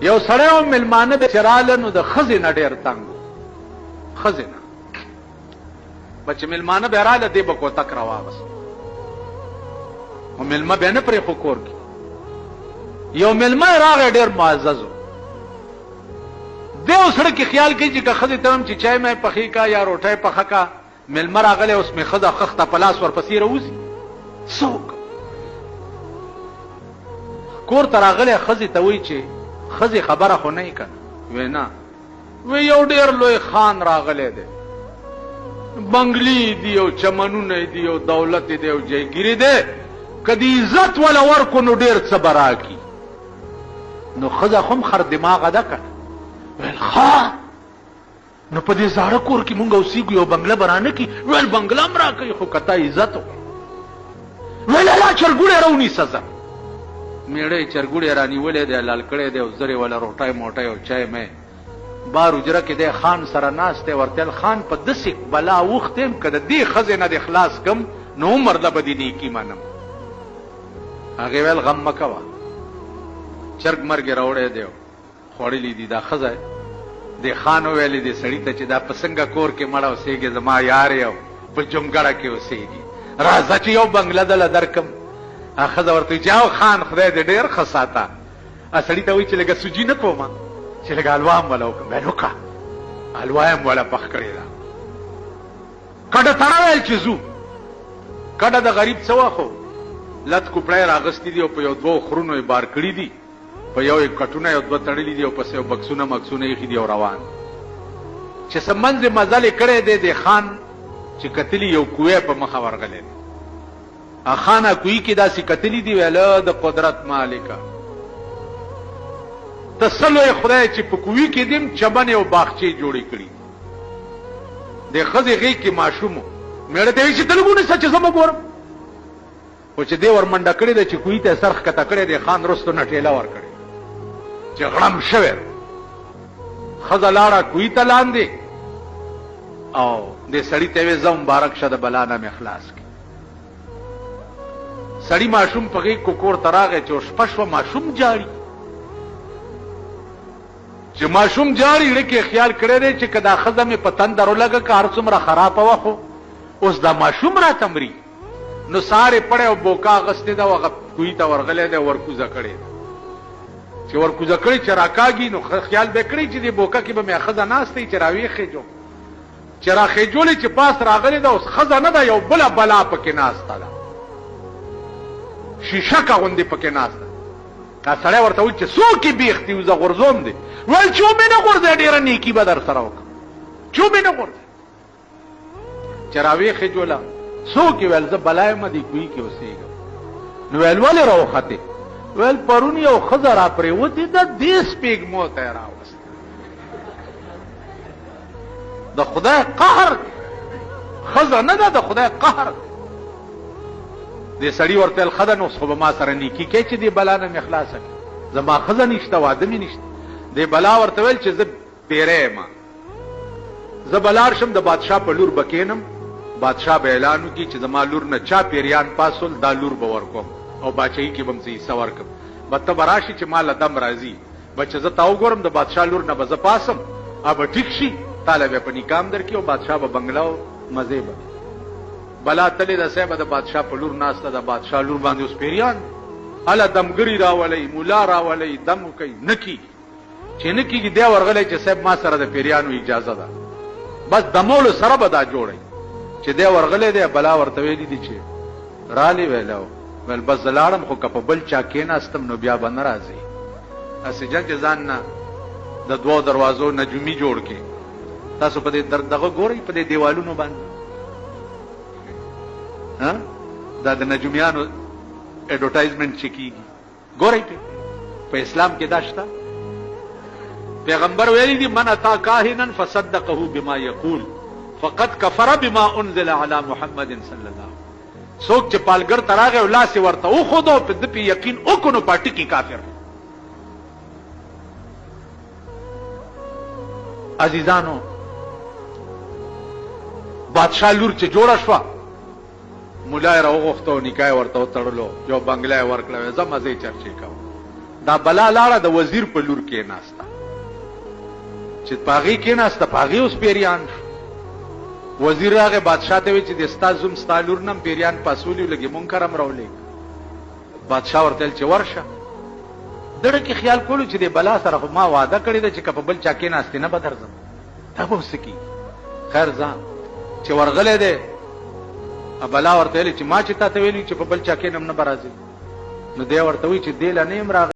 یو سړی او مېلمانه به چې راله نو د ښځې نه ډېر تنګ ښځې نه به چې مېلمانه به راله دی به کوتک راواغست او مېلمه به نه پرېښو کور کې یو مېلمه راغی ډېر معزز و دی اوس سړی کې خیال کوي چې که ښځې ته هم چې چای مې پخې کا یا روټۍ پخه کا مېلمه راغلی اوس مې ښځه خښته په لاس ورپسې راوځي څه وکړم کور ته راغلی ښځې ته وایي چې ښځې خبره خو نه یې که وی نه وی یو ډېر لوی خان راغلی دی بنګلې دي او چمنونه دي او دولت دی او جایګیرې دی که د عزت وله ورکو نو ډېر څه به راکړي نو ښځه خو هم خر دماغه ده که ویل ښه نو په دې زاړه کور کې مونږ اوسېږو یو بنګله به رانه کړي ویل بنګله هم راکوي خو که تا عزت وکړي ویل الله چرګوړی راونیسه زه میړه یې چرګوړی رانیولی دی لال کړی دی او زر یې وله روټۍ موټۍ او چای مې بار حجره کې دی خان سره ناست دی ورته ویل خان په داسې بلا اوښتی یم که د دې ښځې نه دې خلاص کړم نو عمر له به دې نیکي منم هغې ویل غم مه کوه چرګ مرګ یې راوړی دی خوړلي دي دا ښځه دې خان وویلې دې سړي ته چې دا په څنګه کور کې مړه اوسېږي زما یار یې او په جمګړه کې اوسېږي راځه چې یو بنګله دله درکم ښځه ورته وایي چې او خان خدای دې ډېر ښه ساته سړي ته وایي چې لږه سوجي نه کومه چې لږه حلوا هم وله وکړم ویل وکړه حلوا یې هم وله پخ کړې ده کډه تړه ویل چې ځو کډه د غریب څه وه خو لت کوپړی راغستي دي او په یو دوو خرونو یې بار کړي دي په یو یې کټونه یو دوه تړلي دي او پسې یو بکسونه مکسونه ایښي دي او روان چې څه منځ یې مزل یې کړی دی د خان چې کتلي یو کوی په مخه ورغلی دی خانه کوی کې داسې کتلي دي ویله د قدرت مالکه ته څه لوی خدای چې په کوی کې دیم چمنې او باغچې جوړې کړي د ښځې غېږ کې ماشوم و مېړه ته وایي چې ته لږ ونیسه چې زه به ګورم خو چې دی ورمنډه کړې ده چې کوی ته یې سر ښکته کړی دی خان رستو نه ټېله ورکړې چې غړم شوی ښځه لاړه کوی ته لاندې او دې سړي ته یې ویې زه مبارک شه د بلا نه مې خلاص کړي سړي ماشوم په غېږ کو کور ته راغی چې شپه شوه ماشوم جاړي چې ماشوم جاړي زړه کې خیال کړی دی چې که دا ښځه مې په تندر ولګه که هر څومره خرابه وه خو اوس دا ماشوم راته مري نو سهار یې پړی او بوکا اغستې ده او هغه کوهي ته ورغلی دی ورکوزه کړې ده چې ورکوزه کړې چې راکاږي نو خیال به کړی چې دې بوکه کې به مې ښځه ناسته وي چې راویښېجو چې راخېجولې چې پاس راغلې ده اوس ښځه نه ده یو بله بلا پکې ناسته ده شیشکه غوندې پکې ناسته دا سړی ورته وایي چې څوک یې بیخ دي زه غورځوم دی ویل چې ومې نه غورځی ډېره نیکي به در سره وکړم چې ومې نه غورځی چې راویښېجوله څوک یې ویل زه بلا یم دې کوهي کې اوسېږم نو ویل ولې راوختې ویل پرون یو ښځه را پرېوتې ده دې سپېږمو ته یې راوسته د خدای قهر ښځه نه ده د خدای قهر دې سړي ورته ویل ښه ده نو اوس خو به ما سره نیکي کوې چې دې بلا نه مې خلاصه کړي زما ښځه نشته واده مې نشته دې بلا ورته ویل چې زه پیری یم زه به لاړ شم د بادشاه په لور به کښېنم بادشاه به اعلان وکړي چې زما لور نه چا پیریان پاسول دا لور به ورکوم او باچهي کې به م څه حصه ورکړم به ته به راشي چې ما له دم راځي به چې زه تا وګورم د بادشاه لور نه به زه پاسم به ټیک شي تاله به په نکاح هم درکړي او بادشاه به بنګله او مزې به بلا تلې ده صاحبه د بادشاه په لور ناسته د بادشاه لور باندې اوس پیریان هله دمګري راولئ ملا راولئ دم وکئ نه کېږي چې نه کېږي دی ورغلی چې صاحب ما سره د پیریانو اجازه ده بس دمولو سره به دا جوړئ چې دی ورغلی دی بلا ورته ویلي دي چې رالې ویله ویل بس زه لاړم خو که په بل چا کېناستم نو بیا به نه راځي هسې جنګ ځان نه د دوو دروازو نجومي جوړ کړي تاسو په دې دغه ګورئ په دې دیوالونو باندې دا د نجومیانو ایډورټایزمنټ چې کېږي ګورئ په اسلام کې دا شته پیغمبر ویلی دی من اتا کاهنا فصدقه بما یقول فقد کفر بما انزل علی محمد صلی الله څوک چې پالګر ته راغی او لاس یې ورته وښودو په ده پې یقین وکړو نو پاټي کې کافر عزیزانو بادشاه لور چې جوړه شوه ملا یې راوغوښته او نکاح یې ورته وتړلو یو بنګله یې ورکړه ځه مزې چرچې کوه دا بلا لاړه د وزیر په لور کې ناستا چې پاغي کې ناستا پاغي اوس پیریان شو وزیر هغه بادشاہ ته وی چې د استاد زم ستالور نم پیریان پاسولی لګي منکرم راولې بادشاہ ورته چې ورشه دړه کې خیال کولو چې د بلا سره ما وعده کړی دی چې کپبل چا کې ناستې نه بدرځم دا به وسکی خیر ځان چې ورغله ده بلا ورته چې ما چې تاسو ویلو چې په بل چا کې نم نه برازي نو دی ورته وی چې دل نه امرا